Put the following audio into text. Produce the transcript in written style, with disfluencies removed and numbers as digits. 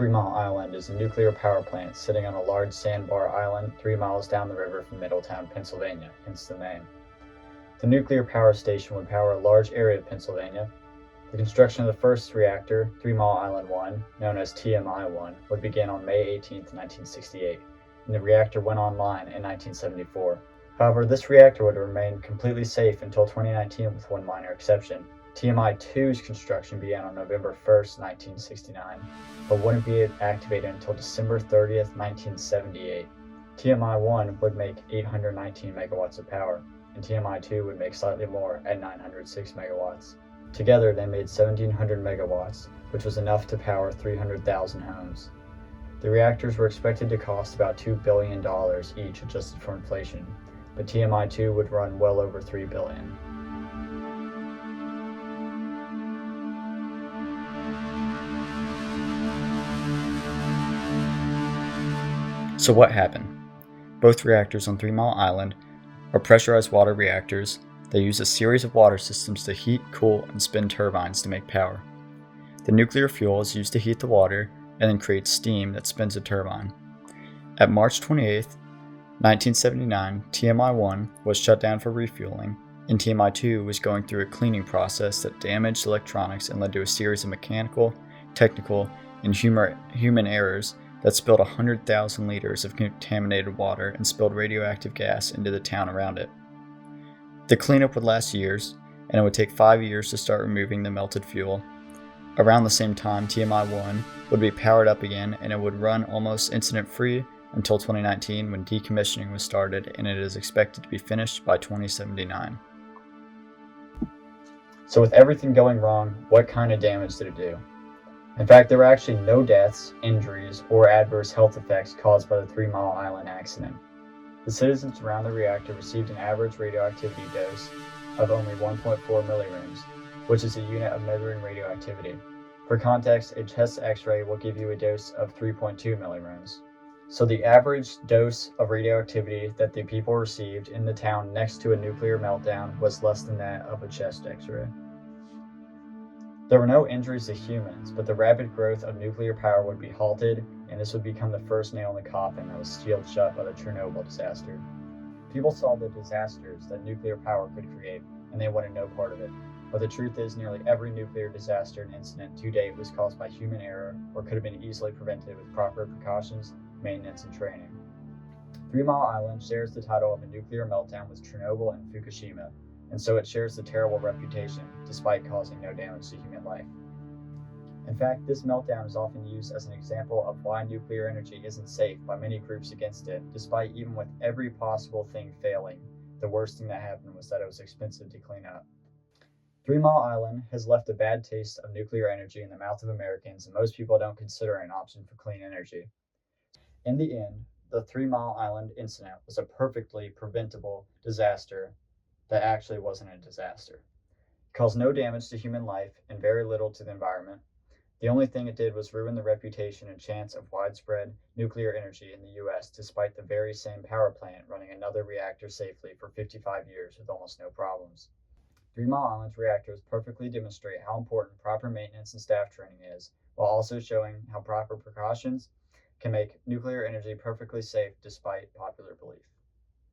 Three Mile Island is a nuclear power plant sitting on a large sandbar island 3 miles down the river from Middletown, Pennsylvania, hence the name. The nuclear power station would power a large area of Pennsylvania. The construction of the first reactor, 3 Mile Island 1, known as TMI-1, would begin on May 18, 1968, and the reactor went online in 1974. However, this reactor would remain completely safe until 2019 with one minor exception. TMI-2's construction began on November 1, 1969, but wouldn't be activated until December 30, 1978. TMI-1 would make 819 megawatts of power, and TMI-2 would make slightly more at 906 megawatts. Together, they made 1,700 megawatts, which was enough to power 300,000 homes. The reactors were expected to cost about $2 billion each adjusted for inflation, but TMI-2 would run well over $3 billion. So what happened? Both reactors on 3 Mile Island are pressurized water reactors that use a series of water systems to heat, cool, and spin turbines to make power. The nuclear fuel is used to heat the water and then creates steam that spins a turbine. At March 28, 1979, TMI-1 was shut down for refueling, and TMI-2 was going through a cleaning process that damaged electronics and led to a series of mechanical, technical, and human errors that spilled 100,000 liters of contaminated water and spilled radioactive gas into the town around it. The cleanup would last years, and it would take 5 years to start removing the melted fuel. Around the same time, TMI-1 would be powered up again, and it would run almost incident-free until 2019 when decommissioning was started, and it is expected to be finished by 2079. So with everything going wrong, what kind of damage did it do? In fact, there were actually no deaths, injuries, or adverse health effects caused by the 3 Mile Island accident. The citizens around the reactor received an average radioactivity dose of only 1.4 milliriems, which is a unit of measuring radioactivity. For context, a chest X-ray will give you a dose of 3.2 milliriems. So the average dose of radioactivity that the people received in the town next to a nuclear meltdown was less than that of a chest X-ray. There were no injuries to humans, but the rapid growth of nuclear power would be halted, and this would become the first nail in the coffin that was sealed shut by the Chernobyl disaster. People saw the disasters that nuclear power could create, and they wanted no part of it. But the truth is, nearly every nuclear disaster and incident to date was caused by human error or could have been easily prevented with proper precautions, maintenance, and training. 3 Mile Island shares the title of a nuclear meltdown with Chernobyl and Fukushima, and so it shares the terrible reputation, despite causing no damage to human life. In fact, this meltdown is often used as an example of why nuclear energy isn't safe by many groups against it, despite even with every possible thing failing, the worst thing that happened was that it was expensive to clean up. 3 Mile Island has left a bad taste of nuclear energy in the mouth of Americans, and most people don't consider it an option for clean energy. In the end, the 3 Mile Island incident was a perfectly preventable disaster that actually wasn't a disaster. It caused no damage to human life and very little to the environment. The only thing it did was ruin the reputation and chance of widespread nuclear energy in the US, despite the very same power plant running another reactor safely for 55 years with almost no problems. 3 Mile Island's reactors perfectly demonstrate how important proper maintenance and staff training is, while also showing how proper precautions can make nuclear energy perfectly safe despite popular belief.